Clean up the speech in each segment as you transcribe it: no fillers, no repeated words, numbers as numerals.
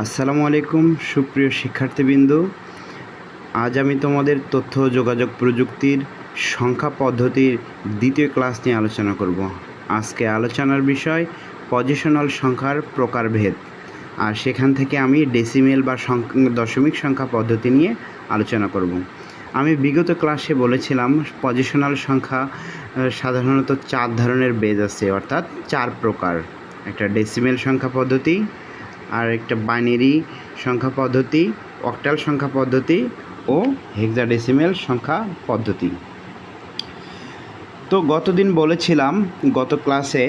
আসসালামু আলাইকুম সুপ্রিয় শিক্ষার্থীবৃন্দ। আজ আমি তোমাদের তথ্য ও যোগাযোগ প্রযুক্তির সংখ্যা পদ্ধতির দ্বিতীয় ক্লাস নিয়ে আলোচনা করব। আজকে আলোচনার বিষয় পজিশনাল সংখ্যার প্রকারভেদ, আর সেখান থেকে আমি ডেসিমেল বা দশমিক সংখ্যা পদ্ধতি নিয়ে আলোচনা করব। আমি বিগত ক্লাসে বলেছিলাম পজিশনাল সংখ্যা সাধারণত 4 ধরনের বেজ আছে, অর্থাৎ 4 প্রকার। একটা ডেসিমেল সংখ্যা পদ্ধতি, আর একটা বাইনারি সংখ্যা পদ্ধতি, অক্টাল সংখ্যা পদ্ধতি ও হেক্সাডেসিমেল সংখ্যা পদ্ধতি। তো গতদিন বলেছিলাম গত ক্লাসে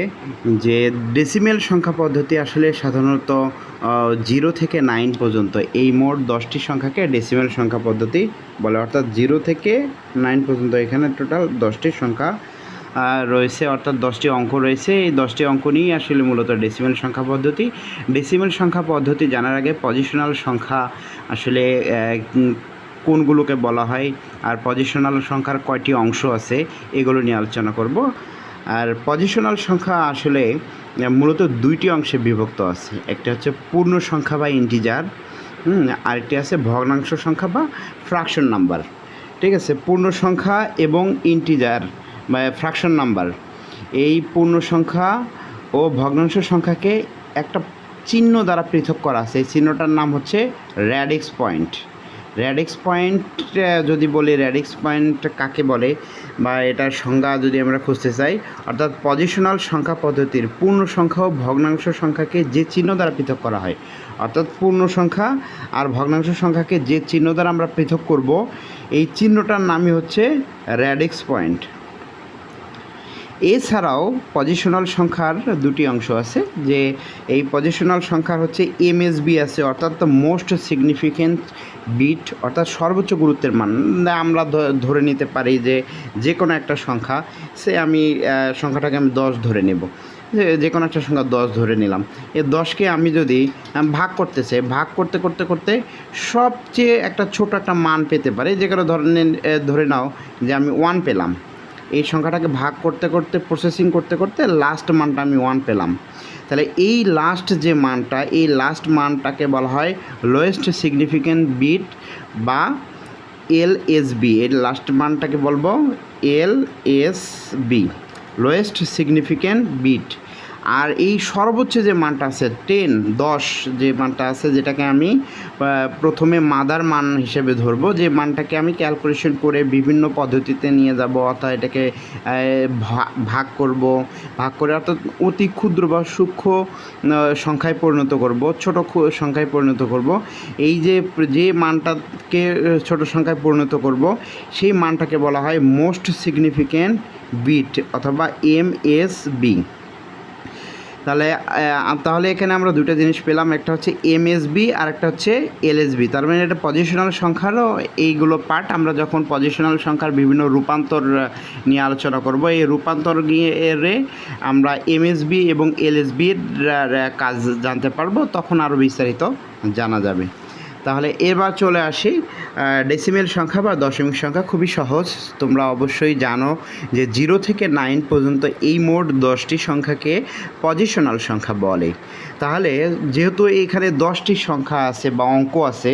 যে ডেসিমেল সংখ্যা পদ্ধতি আসলে সাধারণত 0 থেকে 9 পর্যন্ত এই মোট 10টি সংখ্যাকে ডেসিমেল সংখ্যা পদ্ধতি বলে, অর্থাৎ 0 থেকে 9 পর্যন্ত এখানে টোটাল 10টি সংখ্যা রয়েছে, অর্থাৎ 10টি অঙ্ক রয়েছে। এই 10টি অঙ্ক নিয়েই আসলে মূলত ডেসিমেল সংখ্যা পদ্ধতি। ডেসিমেল সংখ্যা পদ্ধতি জানার আগে পজিশনাল সংখ্যা আসলে কোনগুলোকে বলা হয় আর পজিশনাল সংখ্যার কয়টি অংশ আছে এগুলো নিয়ে আলোচনা করব। আর পজিশনাল সংখ্যা আসলে মূলত 2টি অংশে বিভক্ত আছে। একটা হচ্ছে পূর্ণ সংখ্যা বা ইন্টিজার, আরেকটি আছে ভগ্নাংশ সংখ্যা বা ফ্র্যাকশন নাম্বার। ঠিক আছে, পূর্ণ সংখ্যা এবং ইন্টিজার বা ফ্র্যাকশন নাম্বার, এই পূর্ণ সংখ্যা ও ভগ্নাংশ সংখ্যাকে একটা চিহ্ন দ্বারা পৃথক করা আছে। এই চিহ্নটার নাম হচ্ছে র্যাডিক্স পয়েন্ট। র্যাডিক্স পয়েন্ট যদি বলি, র্যাডিক্স পয়েন্ট কাকে বলে বা এটার সংজ্ঞা যদি আমরা খুঁজতে চাই, অর্থাৎ পজিশনাল সংখ্যা পদ্ধতির পূর্ণ সংখ্যা ও ভগ্নাংশ সংখ্যাকে যে চিহ্ন দ্বারা পৃথক করা হয়, অর্থাৎ পূর্ণ সংখ্যা আর ভগ্নাংশ সংখ্যাকে যে চিহ্ন দ্বারা আমরা পৃথক করব, এই চিহ্নটার নামই হচ্ছে র্যাডিক্স পয়েন্ট। এছাড়াও পজিশনাল সংখ্যার 2টি অংশ আছে, যে এই পজিশনাল সংখ্যার হচ্ছে এমএসবি আছে, অর্থাৎ মোস্ট সিগনিফিক্যান্ট বিট, অর্থাৎ সর্বোচ্চ গুরুত্বের মান। আমরা ধরে নিতে পারি যে কোনো একটা সংখ্যা, আমি সংখ্যাটাকে আমি 10 ধরে নেব, যে কোনো একটা সংখ্যা 10 ধরে নিলাম। এই 10কে আমি যদি ভাগ করতে চাই, ভাগ করতে করতে করতে সবচেয়ে একটা ছোট একটা মান পেতে পারি, যেখানে ধরে নাও যে আমি 1 পেলাম। এই সংখ্যাটাকে ভাগ করতে করতে প্রসেসিং করতে করতে লাস্ট মানটা আমি 1 পেলাম। তাহলে এই লাস্ট যে মানটা, এই লাস্ট মানটাকে বলা হয় লোয়েস্ট সিগনিফিক্যান্ট বিট বা এলএসবি। এর লাস্ট মানটাকে বলবো এলএসবি, লোয়েস্ট সিগনিফিক্যান্ট বিট। আর এই সর্বোচ্চ যে মানটা আছে 10 যে মানটা আছে, যেটাকে আমি প্রথমে মাদার মান হিসেবে ধরবো, যে মানটাকে আমি ক্যালকুলেশন করে বিভিন্ন পদ্ধতিতে নিয়ে যাব, অর্থাৎ এটাকে ভাগ করে অর্থাৎ অতি ক্ষুদ্র বা সূক্ষ্ম সংখ্যায় পরিণত করব, ছোট সংখ্যায় পরিণত করব। এই যে মানটাকে ছোট সংখ্যায় পরিণত করব, সেই মানটাকে বলা হয় মোস্ট সিগনিফিক্যান্ট বিট অথবা এমএসবি। তাহলে এখানে আমরা 2টা জিনিস পেলাম, একটা হচ্ছে এমএসবি আর একটা হচ্ছে এলএসবি। তার মানে এটা পজিশনাল সংখ্যারও এইগুলো পার্ট। আমরা যখন পজিশনাল সংখ্যার বিভিন্ন রূপান্তর নিয়ে আলোচনা করব, এই রূপান্তর নিয়ে আমরা এমএসবি এবং এলএসবির কাজ জানতে পারবো, তখন আরও বিস্তারিত জানা যাবে। তাহলে এবার চলে আসি ডেসিমেল সংখ্যা বা দশমিক সংখ্যা। খুবই সহজ, তোমরা অবশ্যই জানো যে 0 থেকে 9 পর্যন্ত এই মোট 10টি সংখ্যাকে পজিশনাল সংখ্যা বলে। তাহলে যেহেতু এখানে 10টি সংখ্যা আছে বা অঙ্ক আছে,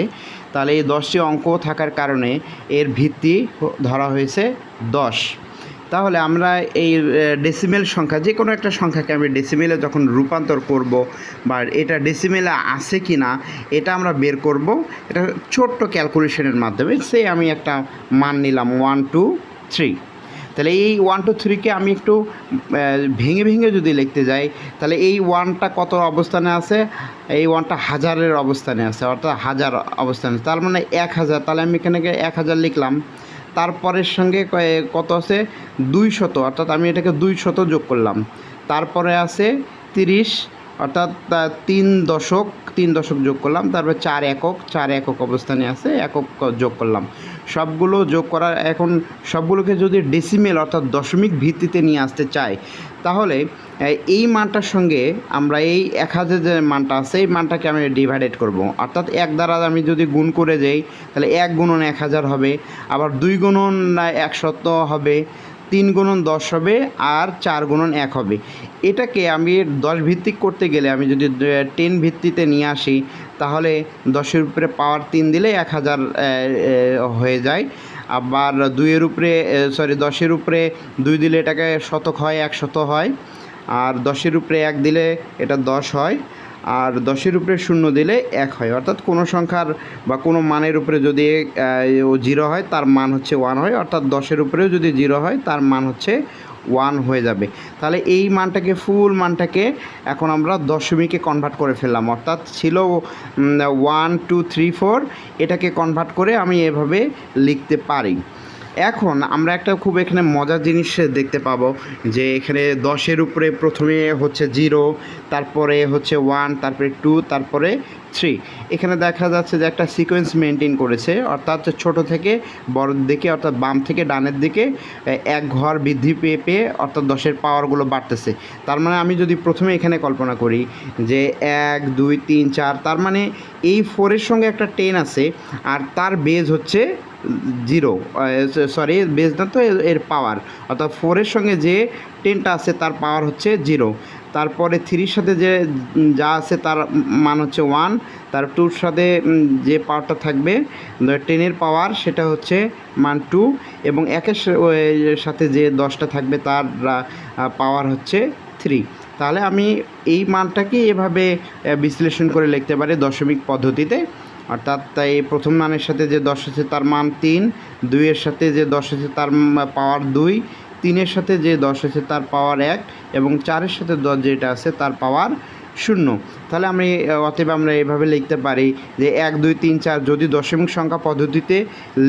তাহলে এই 10টি অঙ্ক থাকার কারণে এর ভিত্তি ধরা হয়েছে 10। তাহলে আমরা এই ডেসিমেল সংখ্যা, যে কোনো একটা সংখ্যাকে আমি ডেসিমেলে যখন রূপান্তর করব বা এটা ডেসিমেলে আছে কি না এটা আমরা বের করব এটা ছোট্ট ক্যালকুলেশনের মাধ্যমে। আমি একটা মান নিলাম 1 2 3। তাহলে এই 1 2 3কে আমি একটু ভেঙে ভেঙে যদি লিখতে যাই, তাহলে এই 1টা কত অবস্থানে আছে, এই 1টা হাজারের অবস্থানে আছে, অর্থাৎ হাজার অবস্থানে, তার মানে 1000। তাহলে আমি এখানে 1000 লিখলাম। তারপরের সঙ্গে কত আছে 200, অর্থাৎ আমি এটাকে 200 যোগ করলাম। তারপরে আছে 30, অর্থাৎ 3 দশক যোগ করলাম। তারপরে 4 একক অবস্থানে আছে, একক যোগ করলাম। সবগুলো যোগ করার, এখন সবগুলোকে যদি ডেসিমেল অর্থাৎ দশমিক ভিত্তিতে নিয়ে আসতে চাই, তাহলে এই মানটার সঙ্গে আমরা এই 1000 যে মানটা আছে এই মানটাকে আমি ডিভাইডেড করব, অর্থাৎ 1 দ্বারা আমি যদি গুণ করে যাই তাহলে 1 গুণন 1000 হবে, আবার 2 গুণন 100 হবে, 3 গুণন 10 হবে, আর 4 গুণন 1 হবে। এটাকে আমি 10 ভিত্তিক করতে গেলে আমি যদি 10 ভিত্তিতে নিয়ে আসি, তাহলে 10-এর উপরে পাওয়ার 3 দিলে 1000 হয়ে যায়। আবার 2-এর উপরে 10-এর উপরে 2 দিলে এটাকে শতক হয়, 100 হয়। আর 10-এর উপরে 1 দিলে এটা 10 হয়। আর 10-এর উপরে 0 দিলে 1 হয়। অর্থাৎ কোনো সংখ্যার বা কোনো মানের উপরে যদি 0 হয় তার মান হচ্ছে 1 হয়। অর্থাৎ 10-এর উপরেও যদি 0 হয় তার মান হচ্ছে 1 হয়ে যাবে। তাহলে এই মানটাকে, ফুল মানটাকে এখন আমরা দশমিকে কনভার্ট করে ফেললাম। অর্থাৎ ছিল 1 2 3 4, এটাকে কনভার্ট করে আমি এভাবে লিখতে পারি। এখন আমরা একটা খুব এখানে মজার জিনিস দেখতে পাবো যে এখানে 10-এর উপরে প্রথমে হচ্ছে 0, তারপরে হচ্ছে 1, তারপরে 2, তারপরে 3। এখানে দেখা যাচ্ছে যে একটা সিকোয়েন্স মেনটেন করেছে, অর্থাৎ ছোট থেকে বড়োর দিকে, অর্থাৎ বাম থেকে ডানের দিকে এক ঘর বৃদ্ধি পেয়ে পেয়ে অর্থাৎ 10-এর পাওয়ারগুলো বাড়তেছে। তার মানে আমি যদি প্রথমে এখানে কল্পনা করি যে 1 2 3 4, তার মানে এই 4-এর সঙ্গে একটা 10 আছে আর তার বেজ হচ্ছে 0, বেজ না তো, এর পাওয়ার, অর্থাৎ 4-এর সঙ্গে যে 10টা আছে তার পাওয়ার হচ্ছে 0। তারপরে 3-র সাথে যে যা আছে তার মান হচ্ছে 1। তার 2-র সাথে যে পাওয়ারটা থাকবে 10-এর পাওয়ার, সেটা হচ্ছে মান 2। এবং 1-এর সাথে যে 10টা থাকবে তার পাওয়ার হচ্ছে 3। তাহলে আমি এই মানটাকে এভাবে বিশ্লেষণ করে লিখতে পারি দশমিক পদ্ধতিতে। অর্থাৎ তাই প্রথম মানের সাথে যে 10 আছে তার মান 3, 2-এর সাথে যে 10 আছে তার পাওয়ার 2, 3-এর সাথে যে 10 আছে তার পাওয়ার 1 এবং 4-এর সাথে 10 যেটা আছে তার পাওয়ার 0। তাহলে অতএব আমরা এভাবে লিখতে পারি যে 1 2 3 4 যদি দশমিক সংখ্যা পদ্ধতিতে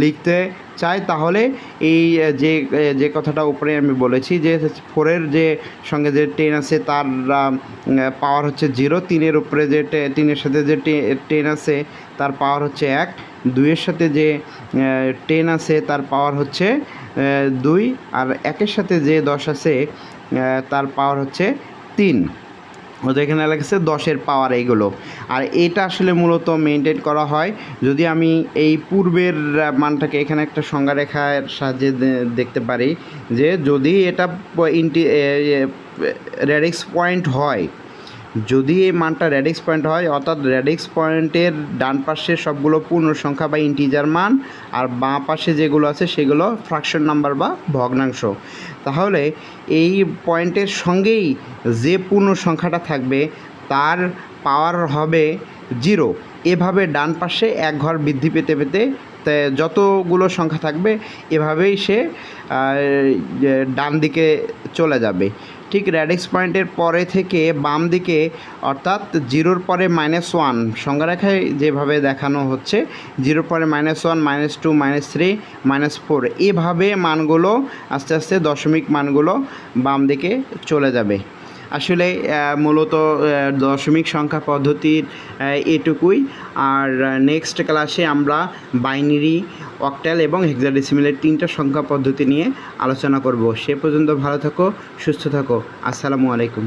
লিখতে চাই তাহলে এই যে কথাটা উপরে আমি বলেছি যে 4-এর যে সঙ্গে যে 10 আছে তার পাওয়ার হচ্ছে 0, 3-এর উপরে যে 3-এর সাথে যে 10 আছে তার পাওয়ার হচ্ছে 1, 2-এর সাথে যে 10 আছে তার পাওয়ার হচ্ছে 2, আর 1-এর সাথে যে 10 আছে তার পাওয়ার হচ্ছে 3। ওদের এখানে লাগছে 10-এর পাওয়ার এইগুলো। আর এটা আসলে মূলত মেনটেন করা হয় যদি আমি এই পূর্বের মানটাকে এখানে একটা সংজ্ঞা রেখার সাহায্যে দেখতে পারি যে যদি এটা রেডিক্স পয়েন্ট হয়, যদি এই মানটা রেডিক্স পয়েন্ট হয়, অর্থাৎ রেডিক্স পয়েন্টের ডান পাশে সবগুলো পূর্ণ সংখ্যা বা ইন্টিজার মান আর বাঁ পাশে যেগুলো আছে সেগুলো ফ্র্যাকশন নাম্বার বা ভগ্নাংশ, তাহলে এই পয়েন্টের সঙ্গেই যে পূর্ণ সংখ্যাটা থাকবে তার পাওয়ার হবে 0। এভাবে ডান পাশে এক ঘর বৃদ্ধি পেতে পেতে যতগুলো সংখ্যা থাকবে এভাবেই সে ডান দিকে চলে যাবে। ঠিক রেডিক্স পয়েন্টের পরে থেকে বাম দিকে, অর্থাৎ 0-র পরে -1 সংখ্যারেখায় যেভাবে দেখানো হচ্ছে, 0-র পরে -1 -2 -3 -4, এভাবে মানগুলো আস্তে আস্তে দশমিক মানগুলো বাম দিকে চলে যাবে। আসলে মূলত দশমিক সংখ্যা পদ্ধতির এটুকুই। আর নেক্সট ক্লাসে আমরা বাইনারি, অক্টাল এবং হেক্সাডেসিমেলের 3টা সংখ্যা পদ্ধতি নিয়ে আলোচনা করব। সে পর্যন্ত ভালো থাকো, সুস্থ থাকো। আসসালামু আলাইকুম।